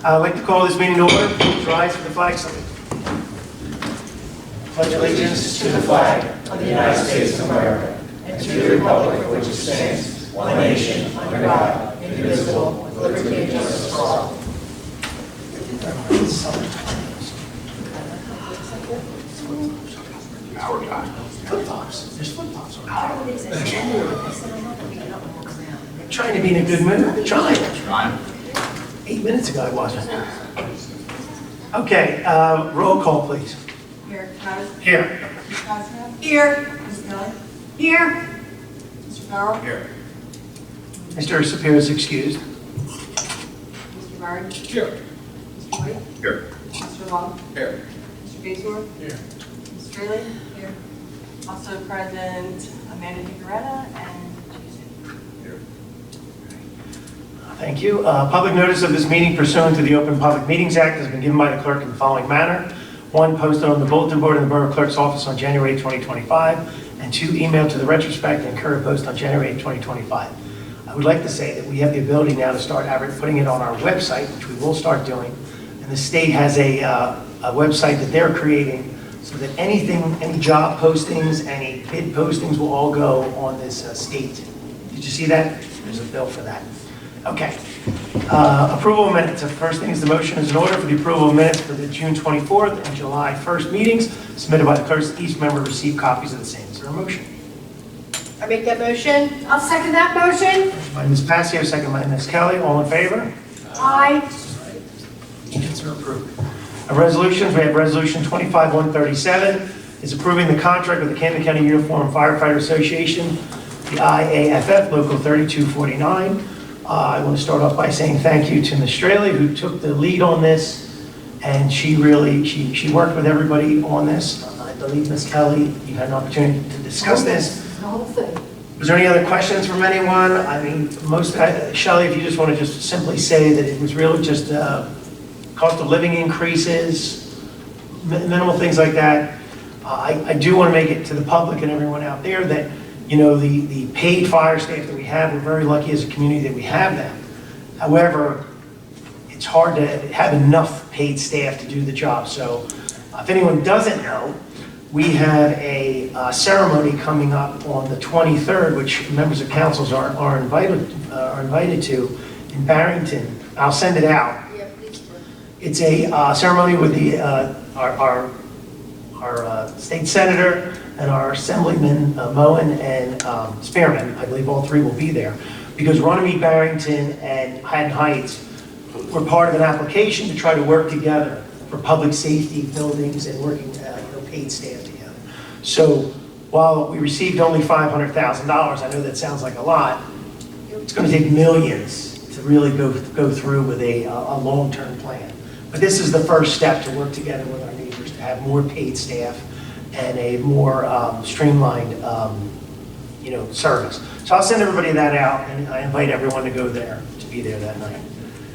I'd like to call this meeting to order. Please rise for the flag salute. Pledge allegiance to the flag of the United States of America and to the republic for which it stands, one nation, under God, indivisible, with liberty and justice for all. Flip-flops. There's flip-flops on. Trying to be in a good mood. Trying. 8 minutes ago I wasn't. Okay, roll call, please. Here, Travis. Here. Ms. Pascal. Here. Ms. Kelly. Here. Mr. Farrell. Here. Mr. Sapir is excused. Mr. Murray. Here. Mr. White. Here. Mr. Long. Here. Mr. Gaisor. Here. Ms. Straley. Here. Also present Amanda Nicoretta and Jason. Thank you. Public notice of this meeting pursuant to the Open Public Meetings Act has been given by the clerk in the following manner. 1, posted on the bulletin board in the Borough Clerk's office on January 8, 2025, and 2, emailed to the retrospect and current post on January 8, 2025. I would like to say that we have the ability now to start putting it on our website, which we will start doing, and the state has a website that they're creating so that any job postings, any bid postings will all go on this state. Did you see that? There's a bill for that. Okay. Approval of minutes. The first thing is the motion is in order for the approval of minutes for the June 24th and July 1st meetings submitted by the clerks. Each member received copies of the same. Is there a motion? I make that motion. I'll second that motion. Motion by Ms. Passio, second by Ms. Kelly. All in favor? Aye. Minutes are approved. Resolutions, we have Resolution 25-137 is approving the contract with the Camden County Uniform Firefighter Association, the IAFF, Local 3249. I want to start off by saying thank you to Ms. Straley, who took the lead on this, and she worked with everybody on this. I believe, Ms. Kelly, you had an opportunity to discuss this. The whole thing. Was there any other questions from anyone? I mean, Shelley, if you just want to just simply say that it was really just cost of living increases, minimal things like that. I do want to make it to the public and everyone out there that, you know, the paid fire staff that we have, we're very lucky as a community that we have them. However, it's hard to have enough paid staff to do the job. So if anyone doesn't know, we have a ceremony coming up on the 23rd, which members of councils are invited to in Barrington. I'll send it out. Yeah, please do. It's a ceremony with our state senator and our assemblyman, Moen and Spearman. I believe all three will be there. Because Runnemede, Barrington, and Haddon Heights were part of an application to try to work together for public safety buildings and working paid staff together. So while we received only $500,000, I know that sounds like a lot, it's going to take millions to really go through with a long-term plan. But this is the first step to work together with our neighbors to have more paid staff and a more streamlined, service. So I'll send everybody that out, and I invite everyone to go there, to be there that night.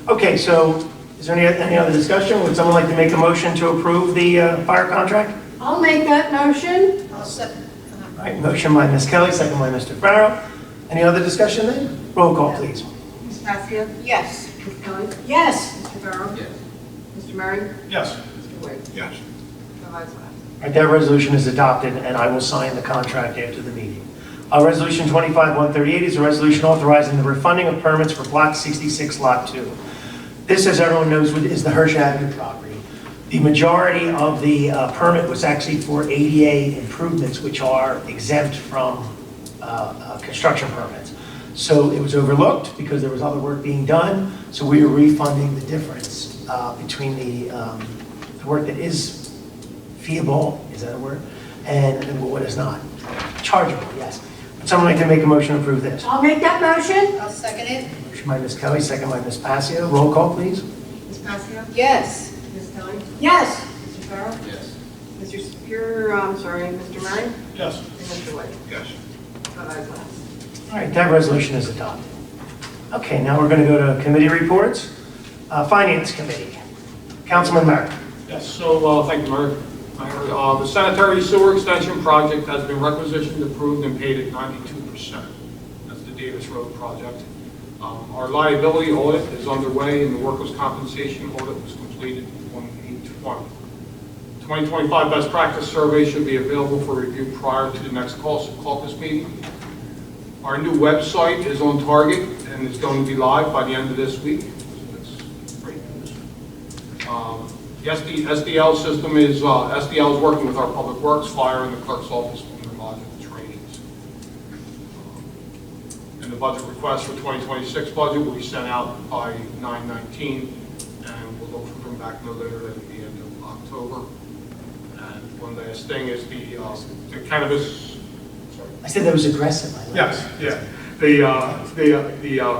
Okay, so is there any other discussion? Would someone like to make a motion to approve the fire contract? I'll make that motion. I'll second. All right, motion by Ms. Kelly, second by Mr. Farrell. Any other discussion then? Roll call, please. Ms. Pascal. Yes. Ms. Kelly. Yes. Mr. Farrell. Yes. Mr. Murray. Yes. Mr. White. Yes. 5 ayes, 5 absent. All right, that resolution is adopted, and I will sign the contract after the meeting. Resolution 25-138 is a resolution authorizing the refunding of permits for Block 66, Lot 2. This, as everyone knows, is the Hirsch Avenue property. The majority of the permit was actually for ADA improvements, which are exempt from construction permits. So it was overlooked because there was other work being done, so we are refunding the difference between the work that is feasible, is that a word, and what is not. Chargeable, yes. Would someone like to make a motion to approve this? I'll make that motion. I'll second it. Motion by Ms. Kelly, second by Ms. Passio. Roll call, please. Ms. Pascal. Yes. Ms. Kelly. Yes. Mr. Farrell. Yes. Mr. Mr. Murray. Yes. And Mr. White. Yes. 5 ayes, 5 absent. All right, that resolution is adopted. Okay, now we're going to go to committee reports. Finance Committee. Councilman Merrick. Yes, so thank you, Mayor. The sanitary sewer extension project has been requisitioned, approved, and paid at 92%. That's the Davis Road project. Our liability audit is underway, and the workers' compensation audit was completed on 8/20. 2025 best practice survey should be available for review prior to the next caucus meeting. Our new website is on target and is going to be live by the end of this week. So that's great news. The SDL system is, SDL is working with our Public Works, Fire, and the clerk's office on their modular trainings. And the budget request for 2026 budget will be sent out by 9/19, and we'll look for them back no later than the end of October. And one last thing is the cannabis, sorry. I said that was aggressive. I like Yes, that. yeah. The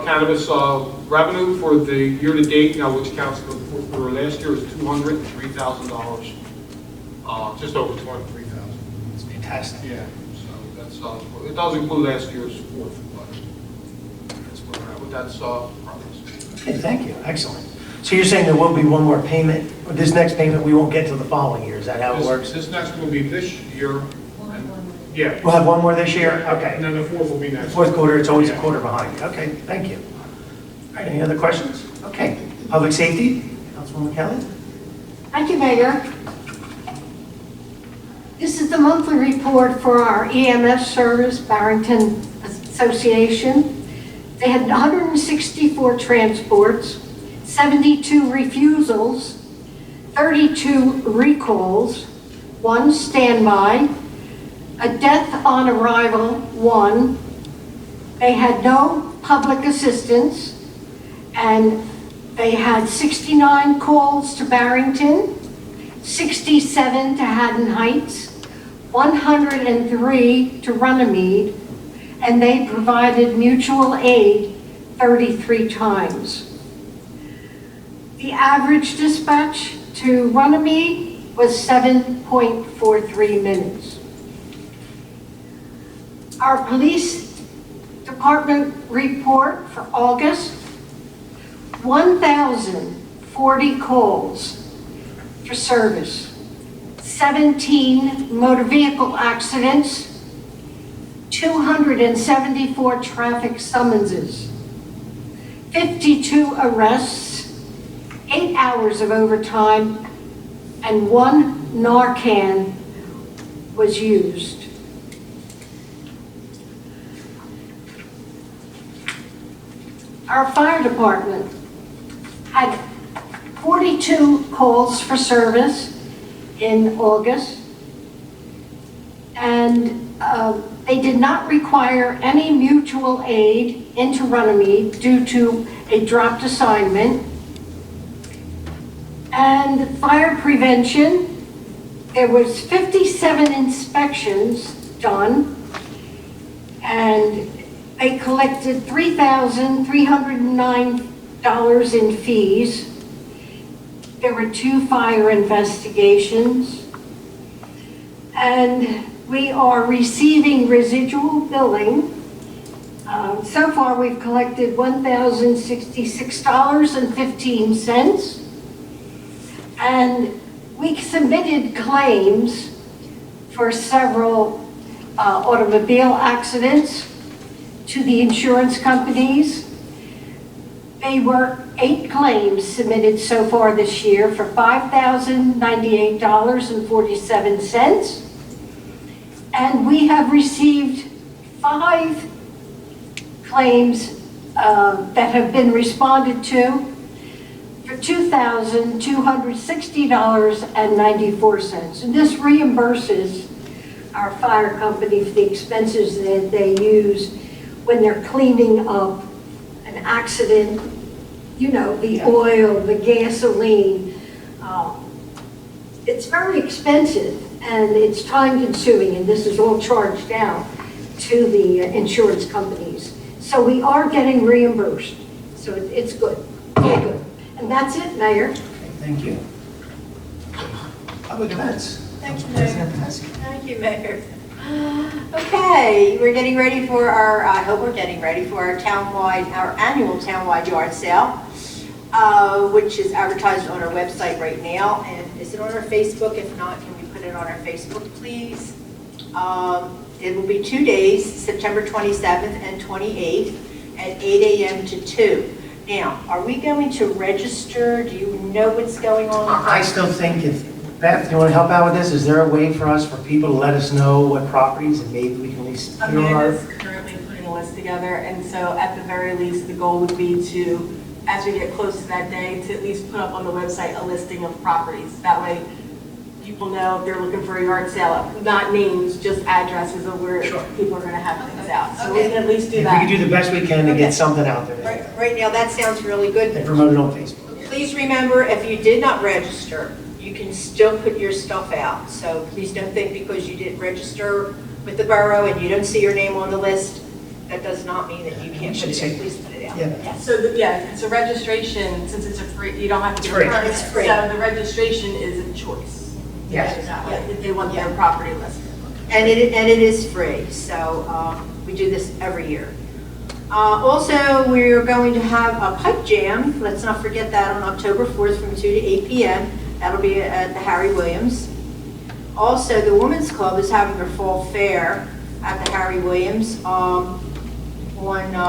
cannabis revenue for the year-to-date, now which counts for last year, is $203,000, just over $203,000. It's fantastic. Yeah, so that's, it does include last year's fourth, but that's where we're at with that progress. Okay, thank you, excellent. So you're saying there will be one more payment, or this next payment we won't get till the following year, is that how it works? This next one will be this year, and, yeah, We'll have one more this year? Okay. and then the fourth will be next. Fourth quarter, it's always a quarter behind. Okay, thank you. All right, any other questions? Okay, public safety, Councilwoman Kelly? Thank you, Mayor. This is the monthly report for our EMS service, Barrington Association. They had 164 transports, 72 refusals, 32 recalls, 1 standby, a death on arrival, 1. They had no public assistance, and they had 69 calls to Barrington, 67 to Haddon Heights, 103 to Runnemede, and they provided mutual aid 33 times. The average dispatch to Runnemede was 7.43 minutes. Our police department report for August, 1,040 calls for service, 17 motor vehicle accidents, 274 traffic summonses, 52 arrests, 8 hours of overtime, and 1 Narcan was used. Our fire department had 42 calls for service in August, and they did not require any mutual aid into Runnemede due to a dropped assignment. And fire prevention, there was 57 inspections done, and they collected $3,309 in fees. There were 2 fire investigations, and we are receiving residual billing. So far, we've collected $1,066.15, and we submitted claims for several automobile accidents to the insurance companies. They were 8 claims submitted so far this year for $5,098.47. And we have received 5 claims that have been responded to for $2,260.94. And this reimburses our fire company for the expenses that they use when they're cleaning up an accident, you know, the oil, the gasoline. It's very expensive and it's time consuming, and this is all charged out to the insurance companies. So we are getting reimbursed. So it's good, very good. And that's it, Mayor. Okay, thank you. Public events. Thank you, President Mayor. Pesky. Thank you, Mayor. Okay, we're getting ready for our, I hope we're getting ready for our annual townwide yard sale, which is advertised on our website right now. And is it on our Facebook? If not, can we put it on our Facebook, please? It will be 2 days, September 27th and 28th. at 8 a.m. to 2. Now, are we going to register? Do you know what's going on? I still think Beth, you want to help out with this? Is there a way for us, for people to let us know what properties, and maybe we can at least hear our... Amanda's currently putting a list together, and so at the very least, the goal would be to, as we get close to that day, to at least put up on the website a listing of properties. That way, people know if they're looking for a yard sale, not names, just addresses of where Sure. people are gonna have things out. So Okay. we can at least do If we that. can do the best we can to Okay. get something out there. Right now, that sounds really good. And promote it on Facebook. Please remember, if you did not register, you can still put your stuff out. So please don't think because you didn't register with the borough and you don't see your name on the list, that does not mean that you can't put it in. Please put it out. Yeah. So registration, since it's a free, you don't have to It's get free. a permit. It's free. So the registration is a choice. Yes. If they want their property listed. And it is free, so we do this every year. Also, we're going to have a pipe jam, let's not forget that, on October 4th from 2 to 8 p.m. That'll be at the Harry Williams. Also, the Women's Club is having their fall fair at the Harry Williams on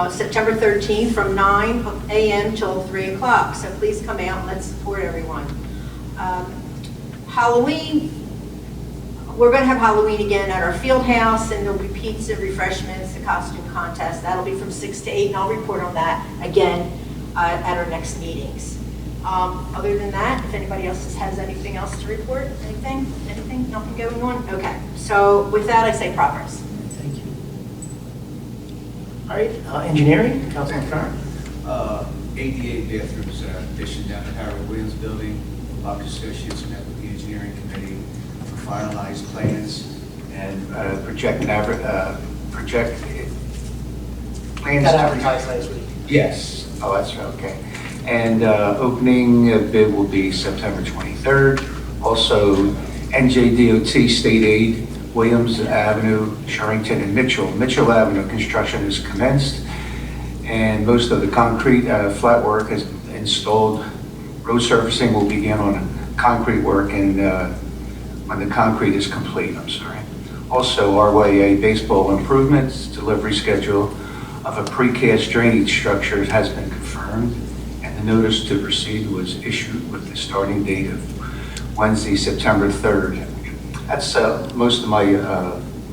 September 13th from 9 a.m. till 3 o'clock. So please come out and let's support everyone. Halloween, we're going to have Halloween again at our field house, and there'll be pizza, refreshments, the costume contest. That'll be from 6 to 8, and I'll report on that again at our next meetings. Other than that, if anybody else has anything else to report, anything, nothing going on? Okay, so with that, I say progress. Thank you. All right, engineering, Councilman Farrar. ADA bathrooms addition down at Howard Williams Building. Buck Associates met with the engineering committee to finalize plans and project plans. Got advertised last week. Yes, oh, that's right, okay. And opening bid will be September 23rd. Also, NJDOT State Aid, Williams Avenue, Sherrington, and Mitchell Avenue construction is commenced, and most of the concrete flat work is installed. Road surfacing will begin on concrete work and when the concrete is complete, Also, RYA baseball improvements, delivery schedule of a precast drainage structure has been confirmed, and the notice to proceed was issued with the starting date of Wednesday, September 3rd. That's most of my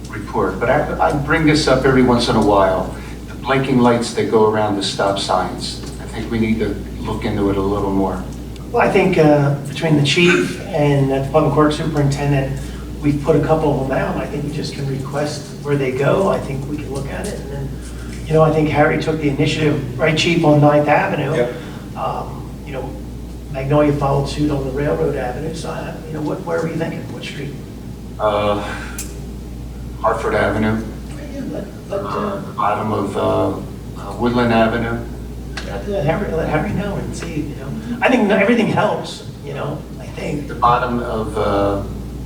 report, but I bring this up every once in a while. The blinking lights that go around the stop signs, I think we need to look into it a little more. Well, I think between the chief and the public works superintendent, we've put a couple of them out. I think we just can request where they go. I think we can look at it. And then, I think Harry took the initiative, right, chief, on 9th Avenue. Yep. Magnolia followed suit on the Railroad Avenue. So, where are you thinking? What street? Hartford Avenue, bottom of Woodland Avenue. Let Harry know and see, I think everything helps, I think. The bottom of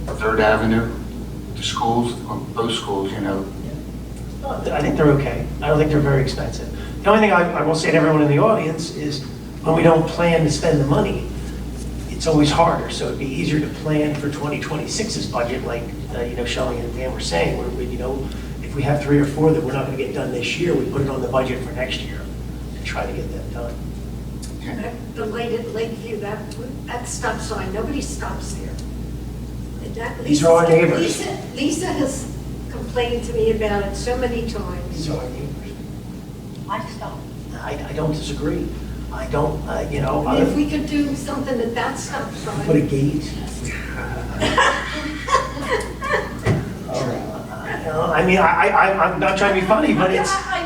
3rd Avenue, the schools, both schools, I think they're okay. I don't think they're very expensive. The only thing I will say to everyone in the audience is when we don't plan to spend the money, it's always harder. So it'd be easier to plan for 2026's budget, like, Shelley and Dan were saying, where we, if we have 3 or 4 that we're not going to get done this year, we put it on the budget for next year and try to get that done. The Lakeview, that stop sign, nobody stops there. And These are our neighbors. Lisa has complained to me about it so many times. These are our neighbors. I stop. I don't disagree. I don't, If we could do something at that stop sign. put a gate. I'm not trying to be funny, but it's, I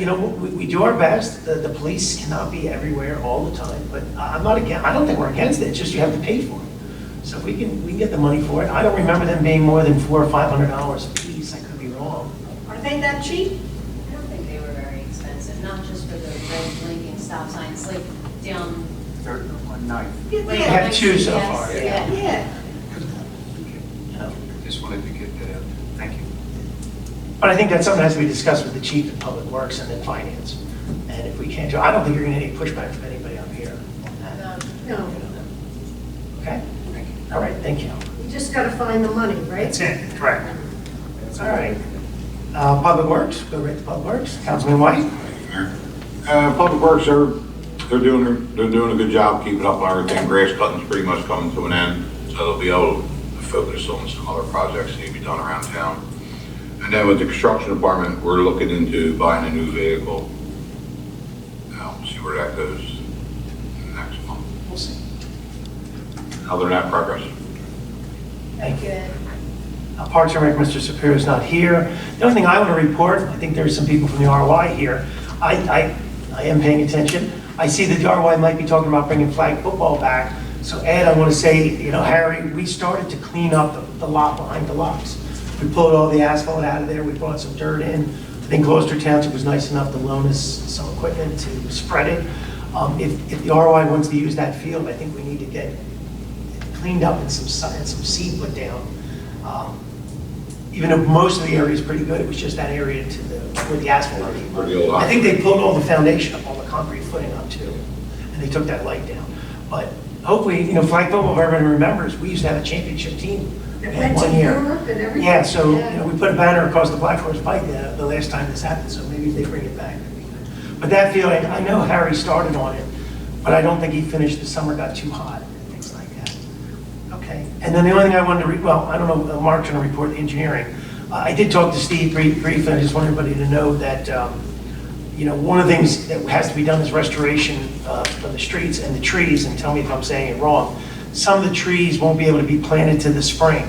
know. we do our best. The police cannot be everywhere all the time, but I don't think we're against it. It's just you have to pay for it. So we can get the money for it. I don't remember them being more than $400 or $500 a piece. I could be wrong. Are they that cheap? I don't think they were very expensive, not just for the red blinking stop signs, like down. 3rd and 9th. We have 2 so far. Yeah. Yeah. Just wanted to get that out. Thank you. But I think that's something that has to be discussed with the chief in public works and then finance. And if we can't do, I don't think you're going to get any pushback from anybody up here on that. No. Okay? All right, thank you. You just got to find the money, right? That's it, correct. All right. Public Works, go right to Public Works. Councilman White? Public Works, they're doing a good job keeping up on everything. Grass cutting's pretty much coming to an end, so they'll be able to focus on some other projects that need to be done around town. And then with the construction department, we're looking into buying a new vehicle. We'll see where that goes next month. We'll see. Other than that, progress. Thank you. Parks and Rec, Mr. Shapiro is not here. The only thing I want to report, I think there's some people from the ROI here. I am paying attention. I see that the ROI might be talking about bringing flag football back. So Ed, I want to say, Harry, we started to clean up the lot behind the locks. We pulled all the asphalt out of there. We brought some dirt in. I think Gloucester Township was nice enough to loan us some equipment to spread it. If the ROI wants to use that field, I think we need to get it cleaned up and some seed put down. Even though most of the area is pretty good, it was just that area to where the asphalt is. I think they pulled all the foundation up, all the concrete footing up too, and they took that light down. But hopefully, flag football, if everyone remembers, we used to have a championship team in one year. Yeah, so we put a banner across the Black Forest Pike the last time this happened, so maybe if they bring it back, that'd be good. But that field, I know Harry started on it, but I don't think he finished. The summer got too hot and things like that. Okay, and then the only thing I wanted to, I don't know, Mark's going to report the engineering. I did talk to Steve briefly. I just want everybody to know that, one of the things that has to be done is restoration of the streets and the trees, and tell me if I'm saying it wrong. Some of the trees won't be able to be planted to the spring.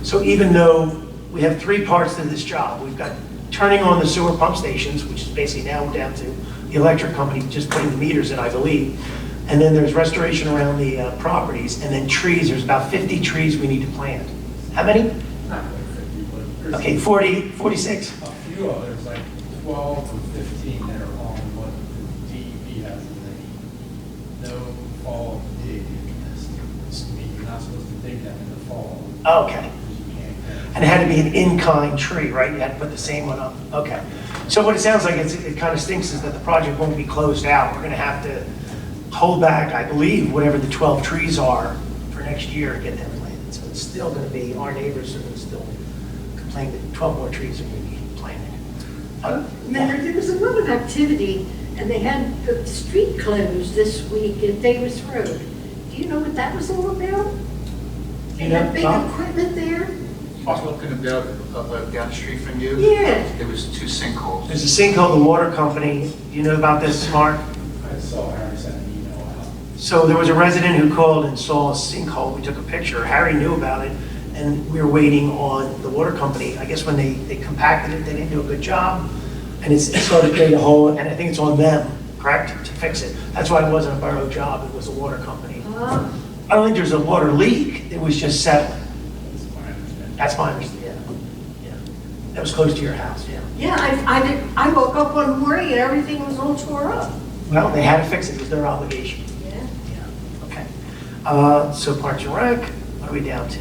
So even though we have 3 parts to this job, we've got turning on the sewer pump stations, which is basically now down to the electric company just putting the meters in, I believe. And then there's restoration around the properties, and then trees. There's about 50 trees we need to plant. How many? Not quite 50, but there's Okay, 40, 46? a few others, like 12 or 15 that are on what the DEP has in the no fall dig list. You're not supposed to dig them in the fall. Okay. Because you can't get it. And it had to be an in-kind tree, right? You had to put the same one up. Okay. So what it sounds like, it kind of stinks, is that the project won't be closed out. We're going to have to hold back, I believe, whatever the 12 trees are for next year and get them planted. So it's still going to be, our neighbors are going to still complain that 12 more trees are going to be planted. Mayor, there was a lot of activity, and they had the street closed this week at Davis Road. Do you know what that was all about? They had big equipment there? Looking down the street from you? Yeah. There was 2 sinkholes. There's a sinkhole, the water company. Do you know about this, Mark? I saw Harry send an email out. So there was a resident who called and saw a sinkhole. We took a picture. Harry knew about it, and we were waiting on the water company. I guess when they compacted it, they didn't do a good job, and it started to create a hole, and I think it's on them, correct, to fix it. That's why it wasn't a borough job. It was a water company. I don't think there's a water leak. It was just settling. That's my understanding. That's my understanding. Yeah. That was close to your house, yeah. Yeah, I woke up one morning and everything was all tore up. Well, they had to fix it. It was their obligation. Yeah. Yeah, okay. So Parks and Rec, what are we down to?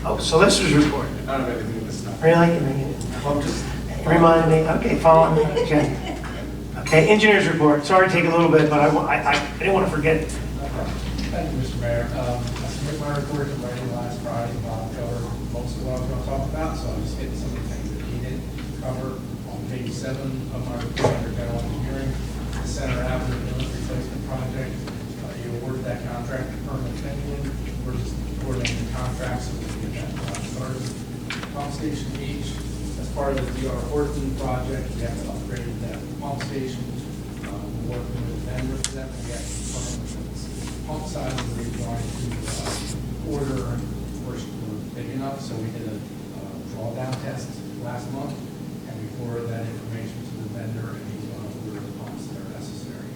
Oh, solicitor's report. I don't have anything with this stuff. Really? I'm just. Reminded me, okay, following, okay. Okay, engineer's report. Sorry to take a little bit, but I didn't want to forget it. Thank you, Mr. Mayor. I submitted my report to Randy last Friday. Bob covered most of what I was going to talk about, so I'm just hitting some of the things that he didn't cover. On page 7 of my report under general engineering, the Center Avenue Village Replacement Project. You awarded that contract to Permanent Finland. We're just coordinating the contract so we can get that started. Pump Station Beach, as part of the DR Horton project, we have to upgrade that pump station. We're working with the vendor for that, and we have to pump sizes we're going to order, we're big enough, so we did a drawdown test last month, and we forwarded that information to the vendor, and he's going to order the pumps that are necessary.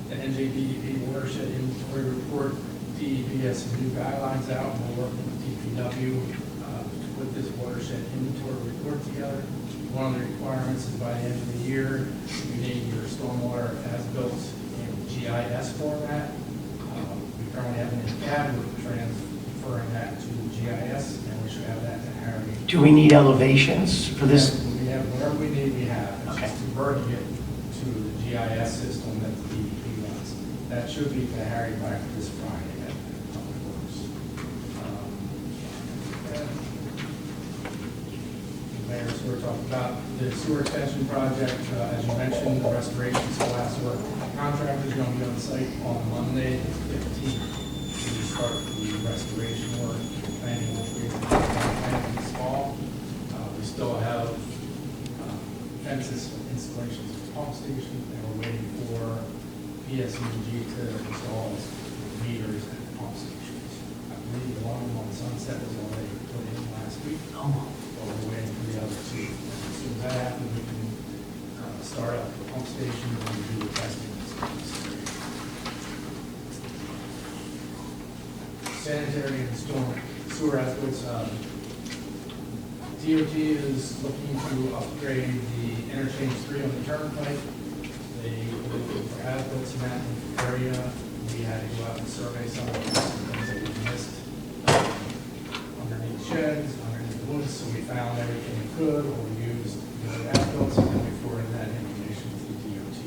The NJDEP watershed inventory report, DEP has some new guidelines out, and we're working with DPW to put this watershed inventory report together. One of the requirements is by the end of the year, you need your stormwater as-built in GIS format. We currently have it in CAD, we're transferring that to GIS, and we should have that to Harry. Do we need elevations for this? We have whatever we need, we have. It's Okay. just converting it to the GIS system that the DEP wants. That should be to Harry by this Friday at Public Works. Mayor Sewer talked about the sewer extension project. As you mentioned, the restoration glass work contractor is going to be on site on Monday, the 15th, to start the restoration work, planning which we plan this fall. We still have fences, installations of the pump station, and we're waiting for PSE&G to install meters at the pump stations. I believe the one on Sunset was already put in last week. Oh, But we're waiting for the other two. As soon as that happens, we can start up the pump station and do the testing. Sanitary and storm sewer aspects. DOT is looking to upgrade the interchange 3 on the turnpike. They were looking for aspects in that area. We had to go out and survey some of the things that we missed underneath sheds, underneath the woods, so we found everything we could, or we used the other aspects, and then we forwarded that information to the DOT.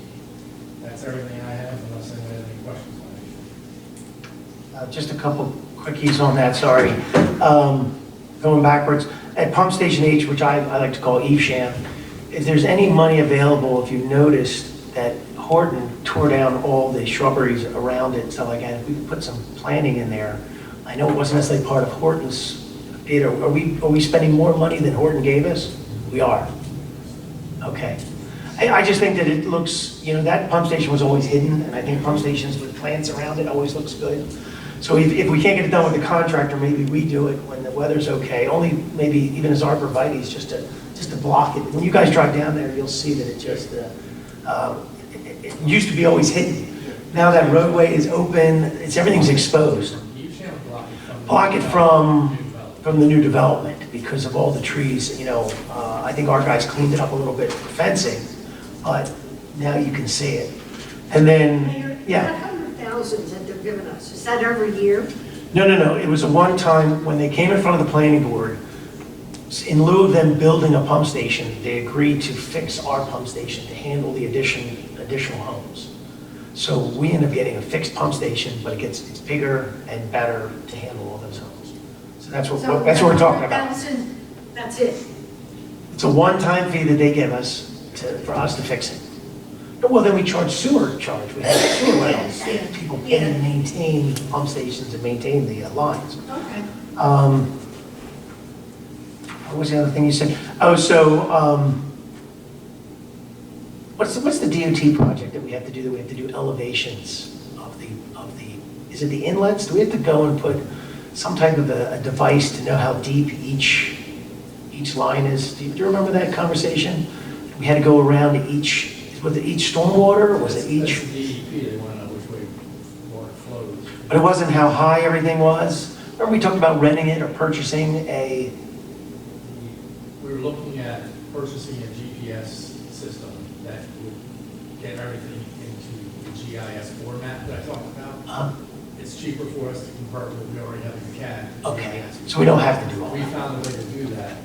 That's everything I have, unless anyone has any questions on it. just a couple quickies on that, sorry. Going backwards, at Pump Station H, which I like to call Evesham, if there's any money available, if you noticed that Horton tore down all the shrubberies around it and stuff like that, if we could put some planting in there. I know it wasn't necessarily part of Horton's bid. Are we spending more money than Horton gave us? We are. Okay. I just think that it looks, that pump station was always hidden, and I think pump stations with plants around it always looks good. So if we can't get it done with the contractor, maybe we do it when the weather's okay, only maybe even as arborvitae's, just to block it. When you guys drive down there, you'll see that it just, it used to be always hidden. Now that roadway is open, everything's exposed. You can't Block it from the new development because of all the trees, I think our guys cleaned it up a little bit for fencing, but now you can see it. And then, Mayor, yeah. that 100,000 that they're giving us, is that every year? No. It was a one-time, when they came in front of the planning board, in lieu of them building a pump station, they agreed to fix our pump station to handle the additional homes. So we end up getting a fixed pump station, but it's bigger and better to handle all those homes. So that's what we're talking about. 100,000, that's it. It's a one-time fee that they give us for us to fix it. Well, then we charge sewer charge. We have sewer wells. People pay to maintain pump stations and maintain the lines. Okay. What was the other thing you said? Oh, so what's the DOT project that we have to do? That we have to do elevations of the is it the inlets? Do we have to go and put some type of a device to know how deep each line is? Do you remember that conversation? We had to go around was it each stormwater, or was it each? That's the DEP, they want to know which way water flows. But it wasn't how high everything was? Remember we talked about renting it or purchasing a? We were looking at purchasing a GPS system that would get everything into the GIS format that I talked about. It's cheaper for us to convert what we already have in CAD. to Okay, GIS. so we don't have to do all We that. found a way to do that,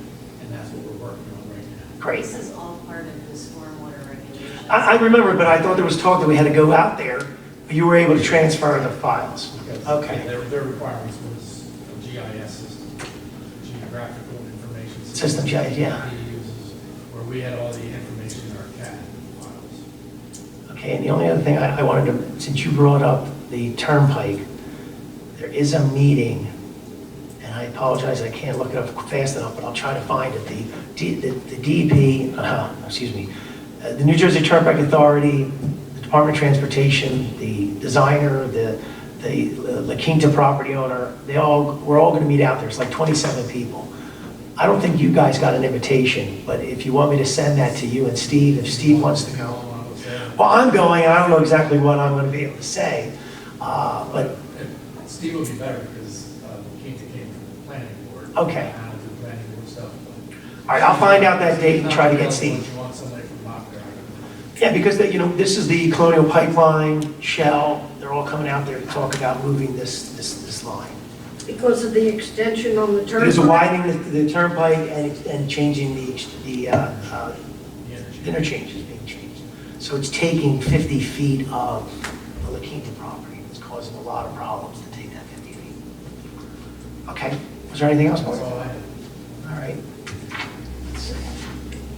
and that's what we're working on right now. Great. This is all part of the stormwater regulations. I remember, but I thought there was talk that we had to go out there, but you were able to transfer the files. Because Okay. their requirements was a GIS system, geographical information System, yeah. He uses, where we had all the information in our CAD files. Okay, and the only other thing I wanted to, since you brought up the turnpike, there is a meeting, and I apologize, I can't look it up fast enough, but I'll try to find it. The DEP, the New Jersey Turnpike Authority, the Department of Transportation, the designer, the La Quinta property owner, we're all going to meet out there. It's like 27 people. I don't think you guys got an invitation, but if you want me to send that to you and Steve, if Steve wants to go. Well, I'm going, and I don't know exactly what I'm going to be able to say, but. Steve would be better because Quinta came from the planning board. Okay. I don't do planning board stuff. All right, I'll find out that date and try to get Steve. If you want somebody from Lockyer, Yeah, because this is the Colonial Pipeline, Shell, they're all coming out there to talk about moving this line. Because of the extension on the turnpike? There's a widening the turnpike and changing the interchanges being changed. So it's taking 50 feet of the La Quinta property. It's causing a lot of problems to take that 50 feet. Okay, was there anything else? that's all I have. All right.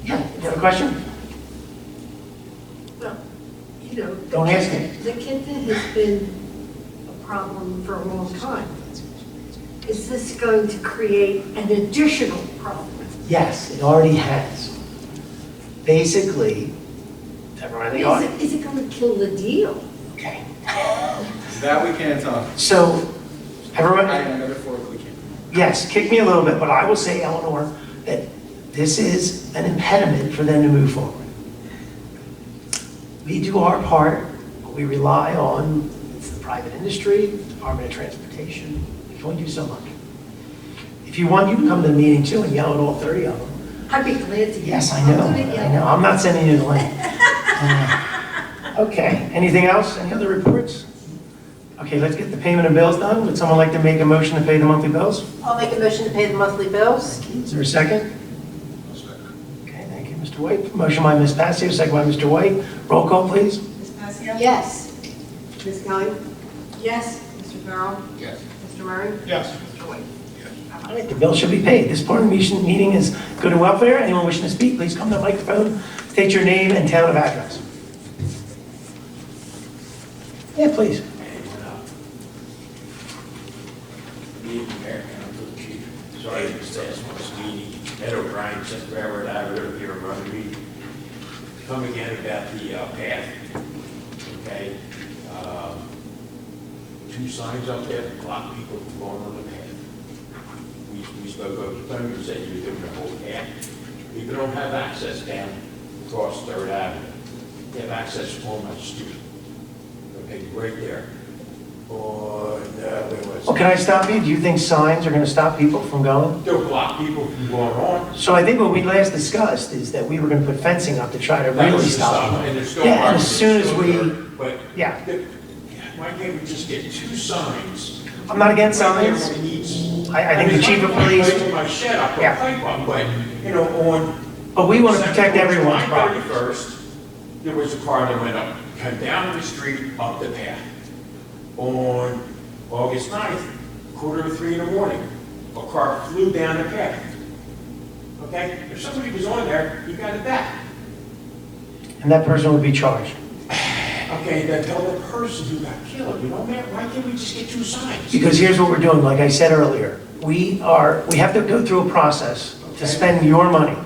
Yeah, you have a question? Well, you know. Don't ask me. The kitten has been a problem for a long time. Is this going to create an additional problem? Yes, it already has. Basically, everyone in the audience. Is it going to kill the deal? Okay. That we can't talk. So, everyone, Metaphorically can't. yes, kick me a little bit, but I will say, Eleanor, that this is an impediment for them to move forward. We do our part, but we rely on it's the private industry, Department of Transportation. We can only do so much. If you want, you can come to the meeting too and yell at all 30 of them. I'd be glad to. Yes, I know, I know. I'm not sending you the link. Okay, anything else? Any other reports? Okay, let's get the payment of bills done. Would someone like to make a motion to pay the monthly bills? I'll make a motion to pay the monthly bills. Is there a second? Okay, thank you, Mr. White. Motion by Ms. Passio, second by Mr. White. Roll call, please. Ms. Passio? Yes. Ms. Kelly? Yes. Mr. Farrell? Yes. Mr. Murray? Yes. Mr. White? All right, the bill should be paid. This part of the meeting is good and welfare. Anyone wishing to speak, please come to the microphone, state your name and town of address. Yeah, please. Sorry, this last month's meeting, Ed O'Brien, Central Railroad Avenue here in Runnemede. Come again about the path, okay? Two signs up there to block people from going on the path. We spoke over the phone, you said you were doing the whole path. People don't have access down across Third Avenue. They have access on my street, okay, right there. Well, can I stop you? Do you think signs are going to stop people from going? They'll block people from going on. So I think what we last discussed is that we were going to put fencing up to try to That really was the stop stop, them. and there's still Yeah, and parking, as soon as there's we, still But yeah, why can't we just get two signs? I'm not against Right there signs. where it needs- I think the chief of I mean, police, right in my shed, I put Yeah. a pipe up, but, you know, on. but we want to protect everyone's property. 31st, there was a car that went up, came down the street, up the path. On August 9th, 2:45 in the morning, a car flew down the path. Okay, if somebody was on there, you got it back. And that person would be charged. Okay, then tell the person who got killed, you know, man, why can't we just get two signs? Because here's what we're doing, like I said earlier, we have to go through a process to spend your money.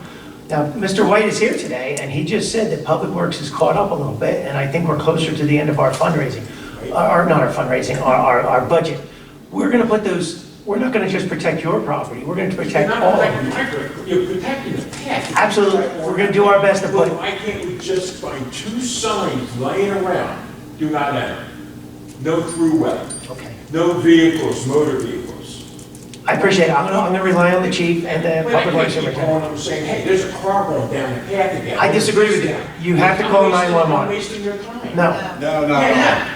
Now, Mr. White is here today, and he just said that Public Works has caught up a little bit, and I think we're closer to the end of our fundraising. Not our fundraising, our budget. We're gonna put those, we're not gonna just protect your property, we're gonna protect You're all not of protecting them. my property, you're protecting the path. Absolutely. We're gonna do our best to put- But why can't we just find two signs laying around, do not enter, no throughway, Okay. no vehicles, motor vehicles? I appreciate it. I'm gonna rely on the chief and the But I Public Works can't keep Superintendent. calling them saying, hey, there's a car going down the path again. I disagree with you. You have to call I'm wasting- 911. I'm wasting your time. No, No, no. Yeah,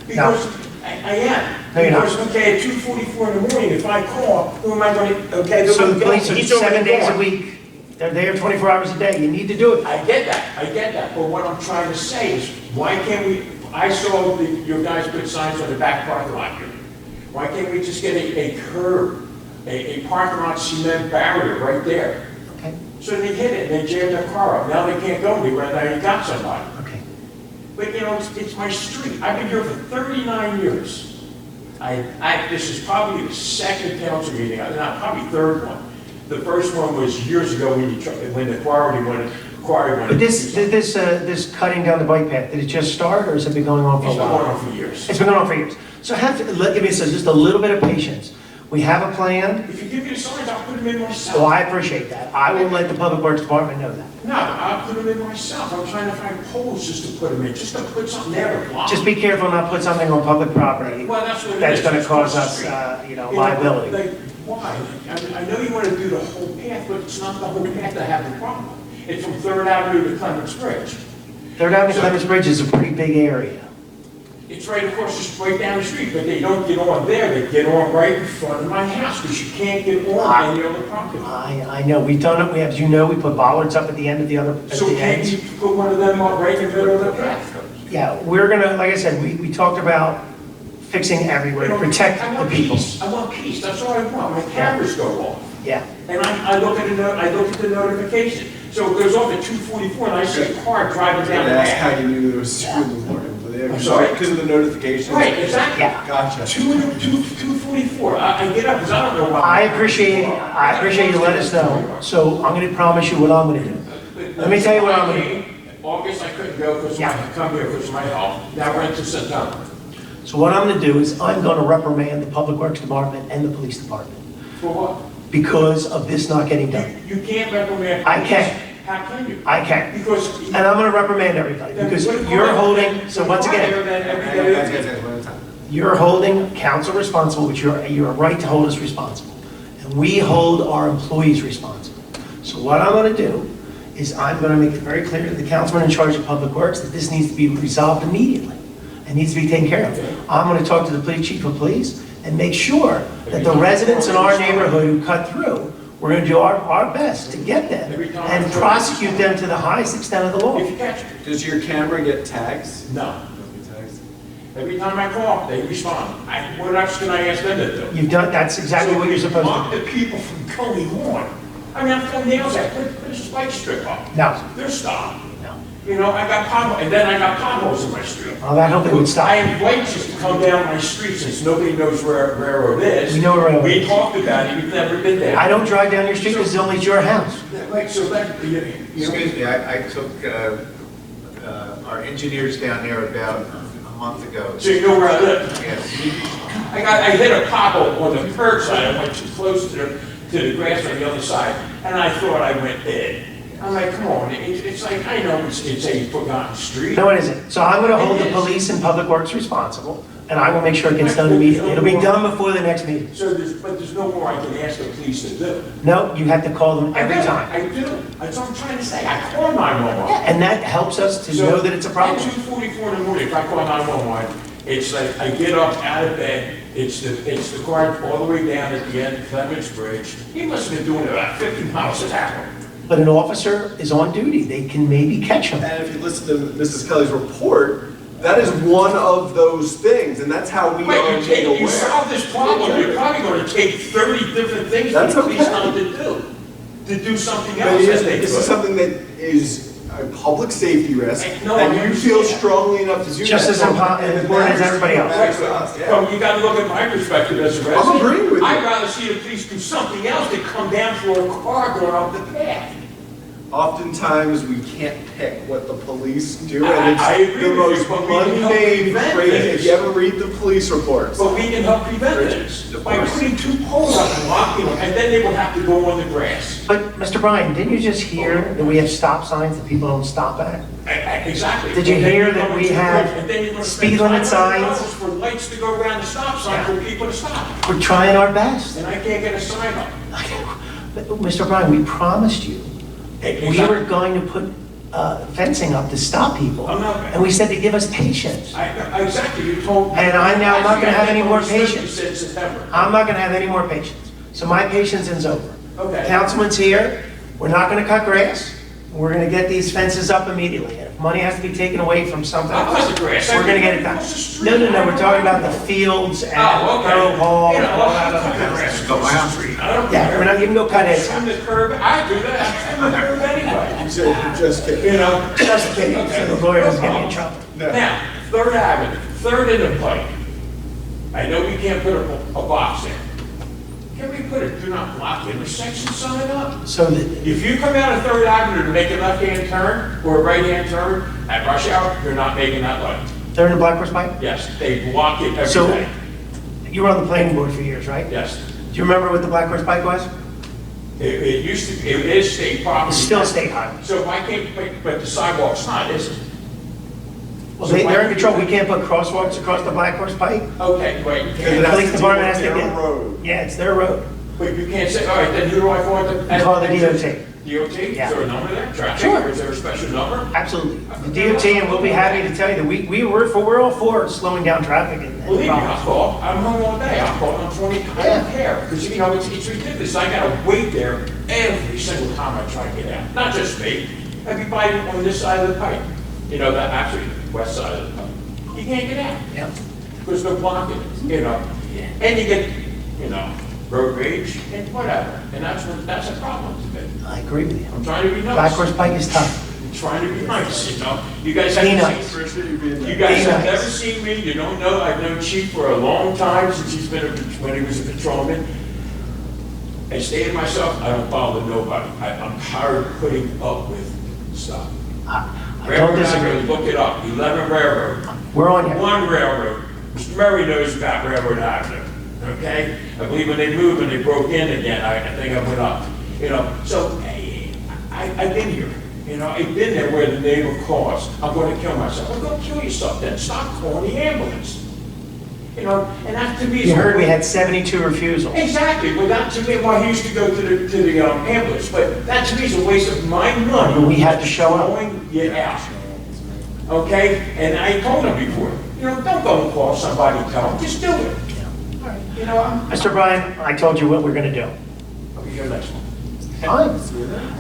because I am. No, you're not. Because, okay, at 2:44 in the morning, if I call, who am I going to, okay, so the police are he's already 7 days a gone. week. They're there 24 hours a day. You need to do it. I get that, but what I'm trying to say is, why can't we, I saw your guys put signs on the back parking lot here. Why can't we just get a curb, a parking lot cement barrier right there? Okay, So they hit it, and they jammed their car up, now they can't go anywhere, now you got somebody. okay. But you know, it's my street, I've been here for 39 years. This is probably the second council meeting, probably third one. The first one was years ago when the quarry wanted. But this cutting down the bike path, did it just start or has it been going on for a It's been while? going on for years. It's been going on for years. So give me just a little bit of patience. We have a plan. If you give me the signs, I'll put them in myself. So I appreciate that. I will let the Public Works Department know that. No, I'll put them in myself. I'm trying to find poles just to put them in, just to put something there to block. Just be careful not to put something on public property Well, that's what it that's is. going to It's cause across the us, street. liability. Like, why? I know you want to do the whole path, but it's not the whole path that have the problem. It's from Third Avenue to Clements Bridge. Third Avenue Clements Bridge is a pretty big area. It's right across, just right down the street, but they don't get on there, they get on right in front of my house, because you can't get on any other property. I know, we've done it, as you know, we put bollards up at the end of the other, at So the can't ends. you put one of them up right in the middle of the path? Yeah, we're gonna, like I said, we talked about fixing everywhere to protect I the want people. peace. I want peace, that's all I want, my cameras go off. Yeah, And I look at the notification. So it goes off at 2:44, and I see a car driving down the That's path. how you knew there was two in the morning, but I'm sorry? because of the notifications. Right, exactly. Yeah. Gotcha. 2:44. I get up, because I don't know why. I appreciate you let us know, so I'm gonna promise you what I'm gonna do. Let me tell you what I'm gonna do. August, I couldn't go because I had to come here because of my health. Now we're into September. So what I'm gonna do is I'm gonna reprimand the Public Works Department and the Police Department For what? because of this not getting done. You can't reprimand. I can. How can you? I can. Because. And I'm gonna reprimand everybody because you're holding, so once again, you're holding council responsible, which you're right to hold us responsible. And we hold our employees responsible. So what I'm gonna do is I'm gonna make it very clear to the councilman in charge of Public Works that this needs to be resolved immediately. It needs to be taken care of. I'm gonna talk to the police chief of police and make sure that the residents in our neighborhood who cut through, we're gonna do our best to get them and prosecute them to the highest extent of the law. If you catch me. Does your camera get tags? No. Every time I call, they respond. What else can I ask them to do? You've done, that's exactly what you're supposed Block to the people from going on. I mean, I'm telling nails out, put a spike strip up. do. No, They're stopped. no. You know, I got potholes, and then I got potholes in my street. Well, that hopefully would stop. I invite you to come down my street since nobody knows where Railroad is. We know where Railroad We is. talked about it, you've never been there. I don't drive down your street because it's only your house. Like, so that, you know. Excuse me, I took our engineers down there about a month ago. So you know where I live? Yes. I hit a pothole on the curb side, I went too close to the grass on the other side, and I thought I went dead. I'm like, come on, it's like, I know it's a forgotten street. No, it isn't. So I'm gonna hold the police and Public Works responsible, and I will make sure it gets done immediately. It'll be done before the next meeting. So but there's no more I can ask the police to do. No, you have to call them every time. I do, that's what I'm trying to say, I call 911. And that helps us to know that it's a problem. At 2:44 in the morning, if I call 911, it's like, I get up out of bed, it's the car all the way down at the end of Clements Bridge. He must have been doing about 50 miles an hour. But an officer is on duty. They can maybe catch him. And if you listen to Mrs. Kelly's report, that is one of those things, and that's how we Wait, are made aware. you solve this problem, you're probably going to take 30 different things for That's the police okay. not to do something But else that they this is could. something that is a public safety risk, No, I and you feel understand. strongly enough to do that. Just as important as everybody else. Matters to us, yeah. Well, you gotta look at my perspective as a resident. I'm agreeing with you. I'd rather see the police do something else than come down for a car going up the path. Oftentimes, we can't pick what the police do, I and it's agree the with most you, but we can help mundane, prevent crazy. this. If you ever read the police reports, But we can help prevent this by putting 2 poles up and locking them, and then they will have to go on the grass. But, Mr. Bryan, didn't you just hear that we have stop signs that people don't stop at? Exactly. Did you And then hear you're that going we to- have and then you're gonna speed spend limit $500 signs? For lights to go around the stop sign for people to stop. We're trying our best. And I can't get a sign up. But, Mr. Bryan, we promised you we Exactly. were going to put fencing up to stop people. I'm not- And we said to give us patience. Exactly, you told. And I'm now not gonna have any more You patience. said September. I'm not gonna have any more patience. So my patience is over. Okay. Councilman's here, we're not gonna cut grass, we're gonna get these fences up immediately. And if money has to be taken away from something I'll else, cut the grass. we're gonna get it done. Across the street. No, we're talking about the fields and Oh, okay. Borough Hall You and know, all I'll that cut other the kind of grass stuff. across the street. I don't Yeah, care. we're not, you can go cut it. Trim the curb, I do that, I trim the curb anyway. just kidding. You know? Just kidding, so the lawyer doesn't get me in trouble. Now, Third Avenue, Third and the Pike. I know we can't put a box in. Can we put a do not block intersection sign up? So that, If you come out of Third Avenue to make a left-hand turn or a right-hand turn at rush hour, you're not making that light. they're in the Black Horse Pike? Yes, they block it every So, day. you were on the planning board for years, right? Yes. Do you remember what the Black Horse Pike was? It used to, it is state property. It's still state highway. So why can't, but the sidewalk's not, is it? Well, they're in control, we can't put crosswalks across the Black Horse Pike. Okay, wait, you The can't, police department has to Their get, road. yeah, it's their road. but you can't say, all right, then who do I call it? We call it the DOT. DOT? Is Yeah. there a number there? Traffic? Sure. Or is there a special number? Absolutely. The DOT, and we'll be happy to tell you that we're all for slowing down traffic and Believe me, I'll problems. call, I'm home all day, I'll call, I'm 20, I don't care, because you know, it's ridiculous, I gotta wait there every single time I try to get out, not just me, everybody on this side of the pipe, you know, that actually, west side of the pipe, you can't get out, Yeah. because they're blocking it, you know, and you get, you know, road rage, and whatever. And that's a problem to me. I agree with you. I'm trying to be nice. Black Horse Pike is tough. I'm trying to be nice, you know? You guys Be haven't nice. seen, you guys Be have nice. never seen me, you don't know, I've known Chief for a long time, since when he was a patrolman. I stated myself, I don't bother nobody. I'm tired of putting up with stuff. I don't Railroad disagree. Avenue, look it up, 11 Railroad. We're on you. One railroad. Mr. Murray knows about Railroad Avenue, okay? I believe when they moved and they broke in again, I think I went up. You know, so I've been here. You know, I've been there where the neighbor calls, I'm going to kill myself. Well, go kill yourself then. Stop calling the ambulance. You know, and that to me is... You heard we had 72 refusals. Exactly, well, that to me, why he used to go to the ambulance, but that to me is a waste of my money. But we had to show up. Throwing you out. Okay, and I told him before, you know, don't go and call somebody, tell them, just do it. You know, Mr. Bryan, I told you what we're gonna do. I'll be here next one. Fine.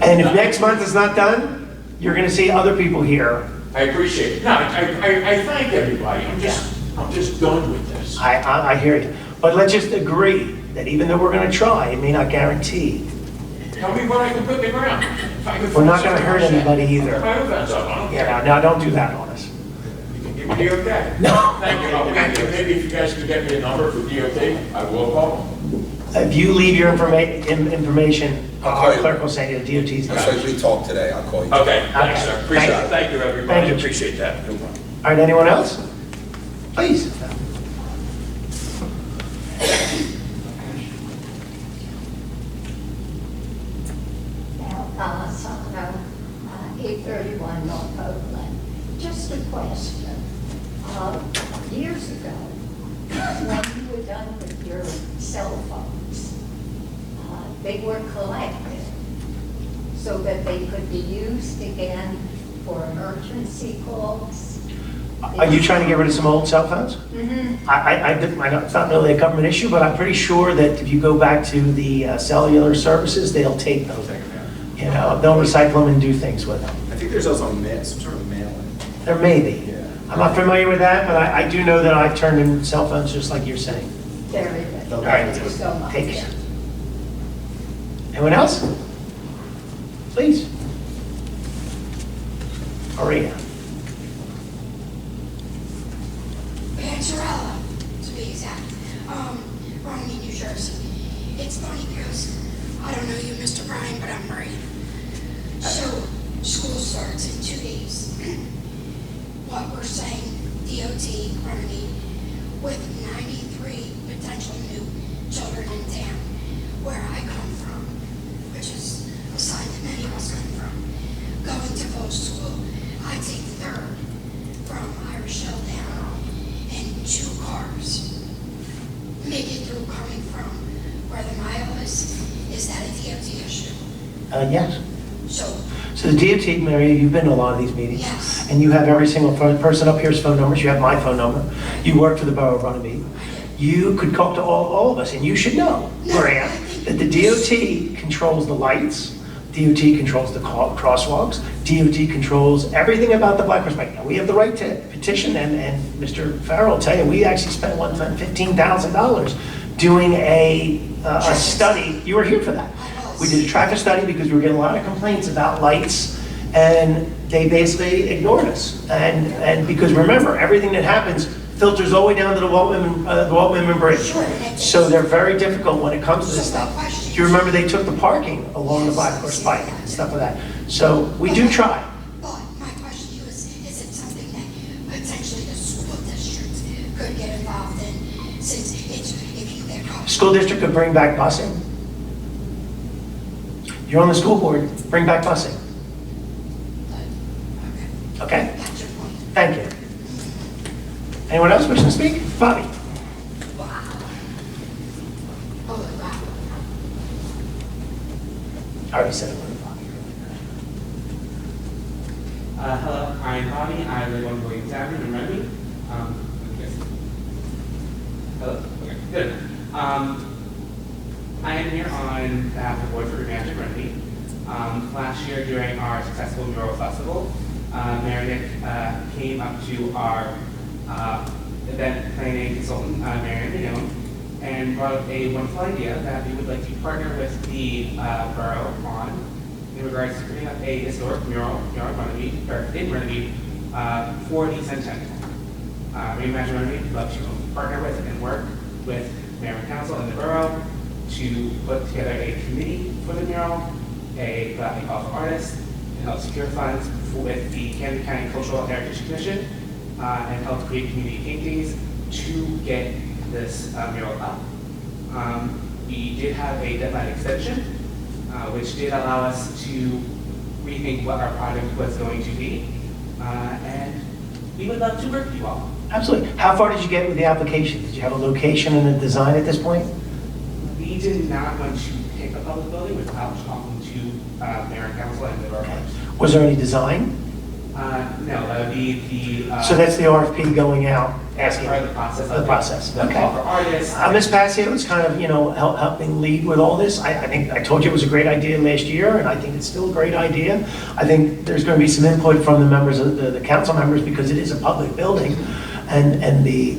And if next month is not done, you're gonna see other people here. I appreciate it. No, I thank everybody. I'm just done with this. I hear you. But let's just agree that even though we're gonna try, it may not guarantee. Tell me what I can put in the ground. If I can We're not find gonna hurt something anybody I'll either. put my own fence up. I don't care. Yeah, now don't do that on us. You can give me the okay. No. Thank you. Maybe if you guys can get me a number for DOT, I will call. If you leave your information, I'll our call you. clerk will say the DOT's got it. As we talk today, I'll call you. Okay, thanks, sir. Okay. Appreciate Thank it. you. Thank you, everybody. Thank you. Appreciate that. No problem. All right, anyone else? Please. Now, Sano, 831 North Oakland. Just a question. Years ago, when you were done with your cell phones, they were collected so that they could be used again for emergency calls. Are you trying to get rid of some old cell phones? Mm-hmm. I know it's not really a government issue, but I'm pretty sure that if you go back to the cellular services, they'll take them. You know, they'll recycle them and do things with them. I think there's also some sort of mailing. There may be. Yeah. I'm not familiar with that, but I do know that I've turned in cell phones just like you're saying. Very good. All right. Thank you so much. Take care. Anyone else? Please. Maria. Panzarella, to be exact. Runnemede, New Jersey. It's funny because I don't know you, Mr. Bryan, but I'm Maria. So, school starts in 2 days. What we're saying, DOT, Runnemede, with 93 potential new children in town, where I come from, which is a side that many of us come from, going to Village School, I take the third from Irish Hill down in 2 cars. Make it through coming from where the mile is that a DOT issue? Yes. So, the DOT, Maria, you've been to a lot of these meetings. Yes. And you have every single person up here's phone numbers. You have my phone number. You work for the Borough of Runnemede. You could talk to all of us, and you should know, Maria, that the DOT controls the lights, DOT controls the crosswalks, DOT controls everything about the Black Horse Pike. Now, we have the right to petition, and Mr. Farrell will tell you, we actually spent one time $15,000 doing a study. You were here for that. We did a traffic study because we were getting a lot of complaints about lights, and they basically ignored us. And because remember, everything that happens filters all the way down to the Walt-Whitman Bridge. So they're very difficult when it comes to this stuff. Do you remember they took the parking along the Black Horse Pike and stuff like that? So we do try. but my question to you is it something that potentially the school district could get involved in, since it's, if you get caught? School district could bring back busing. You're on the school board, bring back busing. Okay? That's your point. Thank you. Anyone else wishing to speak? Bobby? Holy crap. I already said it. Hello, I'm Bobby. I live on Williams Avenue in Runnemede. Yes. Hello. Okay, good. I am here on behalf of Board for Advantage Runnemede. Last year during our successful mural festival, Meredith came up to our event planning consultant, Marianne Leone, and brought up a wonderful idea that we would like to partner with the borough on in regards to putting up a historic mural here on Runnemede, or in Runnemede, for the centennial. Reimagine Runnemede would love to partner with and work with mayor and council and the borough to put together a committee for the mural, a call for artists, and help secure funds with the Camden County Cultural Heritage Commission, and help create community paintings to get this mural up. We did have a deadline extension, which did allow us to rethink what our project was going to be, and we would love to work with you all. Absolutely. How far did you get with the application? Did you have a location and a design at this point? We did not want to pick a public building without talking to mayor and council and the borough. Okay. Was there any design? No, that would be the. So that's the RFP going out, As asking. part of the process. The process, The okay. call for artists. Ms. Passio is kind of, helping lead with all this. I think, I told you it was a great idea last year, and I think it's still a great idea. I think there's going to be some input from the members, of the council members, because it is a public building, and the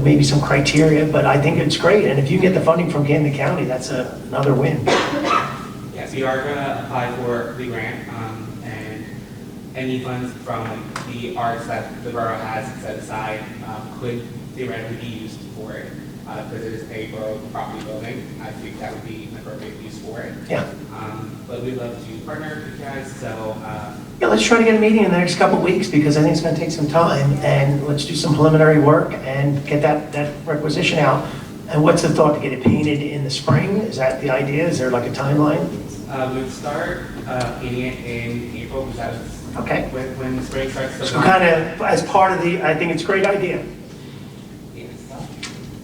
maybe some criteria, but I think it's great. And if you get the funding from Camden County, that's another win. Yes, we are going to apply for the grant, and any funds from the arts that the borough has set aside could theoretically be used for it, because it is a borough property building. I think that would be an appropriate use for it. Yeah. But we'd love to partner with you guys, so Yeah, let's try to get a meeting in the next couple of weeks, because I think it's going to take some time, and let's do some preliminary work and get that requisition out. And what's the thought, to get it painted in the spring? Is that the idea? Is there like a timeline? we'd start painting it in April, because that's Okay. when the spring starts to. So kind of as part of the, I think it's a great idea. Yes.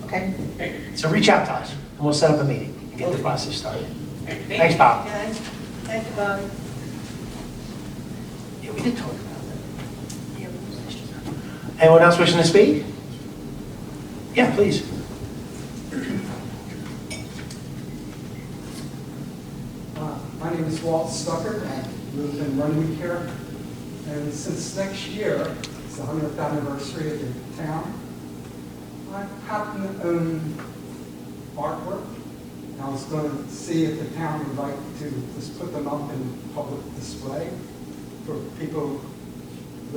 Okay. Great. So reach out to us, and we'll set up a meeting and get the process started. Great. Thanks, Bob. Okay. Thank you, Bob. Yeah, we did talk about that. Anyone else wishing to speak? Yeah, please. My name is Walt Stucker. I live in Runnemede here. And since next year, it's the 100th anniversary of the town, I happen to own artwork. And I was going to see if the town would like to just put them up in public display for people who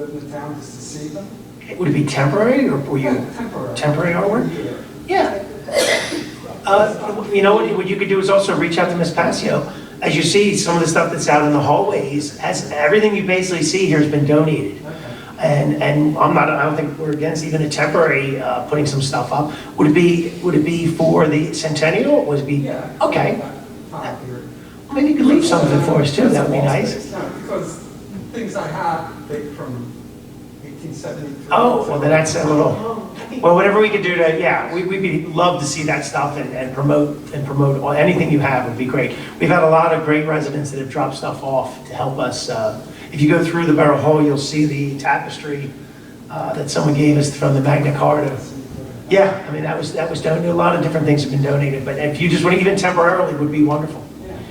live in the town just to see them. Would it be temporary, or were you Temporary. temporary artwork? Yeah. Yeah. You know what you could do is also reach out to Ms. Passio. As you see, some of the stuff that's out in the hallways, everything you basically see here has been donated. Okay. And I don't think we're against even a temporary putting some stuff up. Would it be for the centennial? Would it be? Yeah. Okay. Time period. Maybe you could leave some of it for us too. That would be nice. No, because things I have date from 1873. Oh, well, then that's a little, well, whatever we could do to, yeah, we'd love to see that stuff and promote or anything you have would be great. We've had a lot of great residents that have dropped stuff off to help us. If you go through the Borough Hall, you'll see the tapestry that someone gave us from the Magna Carta. Yeah, I mean, that was donated. A lot of different things have been donated, but if you just want to, even temporarily, would be wonderful.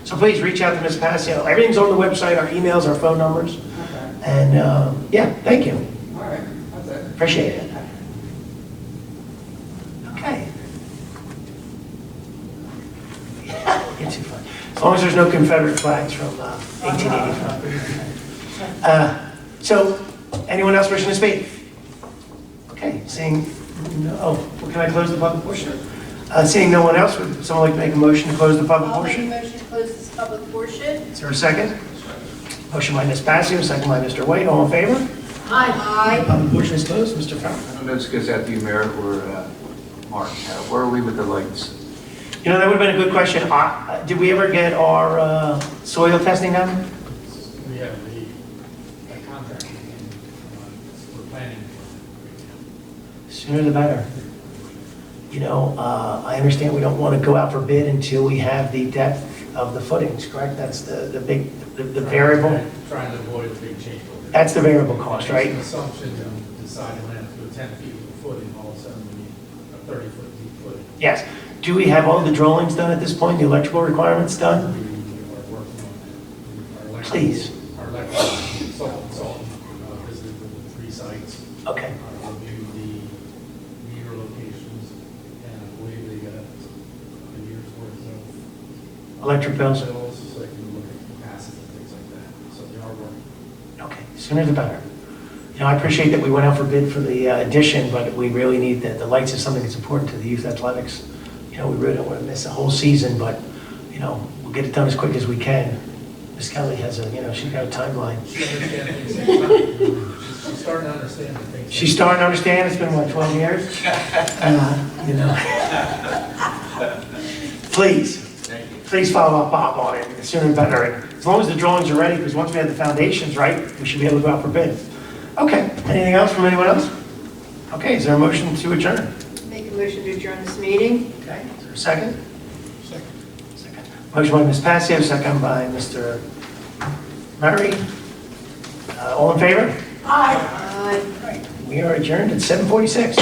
So please reach out to Ms. Passio. Everything's on the website, our emails, our phone numbers. Okay. And yeah, thank you. All right, that's it. Appreciate it. Okay. You're too funny. As long as there's no Confederate flags from 1885. So, anyone else wishing to speak? Okay, seeing no, well, can I close the public portion? Seeing no one else, would someone like to make a motion to close the public I'll make a portion? motion to close this public portion. Is there a second? Motion by Ms. Passio, second by Mr. White. All in favor? Aye. Public portion is closed. Mr. I Farrell? don't know if this goes out to you, Mayor, or Mark. Where are we with the lights? You know, that would have been a good question. Did we ever get our soil testing done? We have the contract, and we're planning for Sooner the better. You know, I understand we don't want to go out for bid until we have the depth of the footings, correct? That's the big, the variable. Trying to avoid a big change order. That's the variable cost, right? It's an assumption and deciding when to go 10 feet with a footing, all of a sudden we need a 30-foot deep footing. Yes. Do we have all the drawings done at this point, the electrical requirements done? We are working on that. Please. Our electrical consultant visited with the 3 sites. Okay. Reviewed the meter locations, and I believe the Electric bills? bills, so they can look at capacity and things like that. So they are working. Okay, sooner the better. You know, I appreciate that we went out for bid for the addition, but we really need the lights is something that's important to the youth athletics. You know, we really don't want to miss a whole season, but, you know, we'll get it done as quick as we can. Ms. Kelly has a, you know, she's got a timeline. She's starting to understand the things. She's starting to understand, it's been, what, 12 years? You know. Please follow up Bob on it, the sooner the better. And as long as the drawings are ready, because once we have the foundations right, we should be able to go out for bid. Okay, anything else from anyone else? Okay, is there a motion to adjourn? Make a motion to adjourn this meeting. Okay, is there a second? Second. Motion by Ms. Passio, second by Mr. Murray. All in favor? Aye. We are adjourned at 7:46.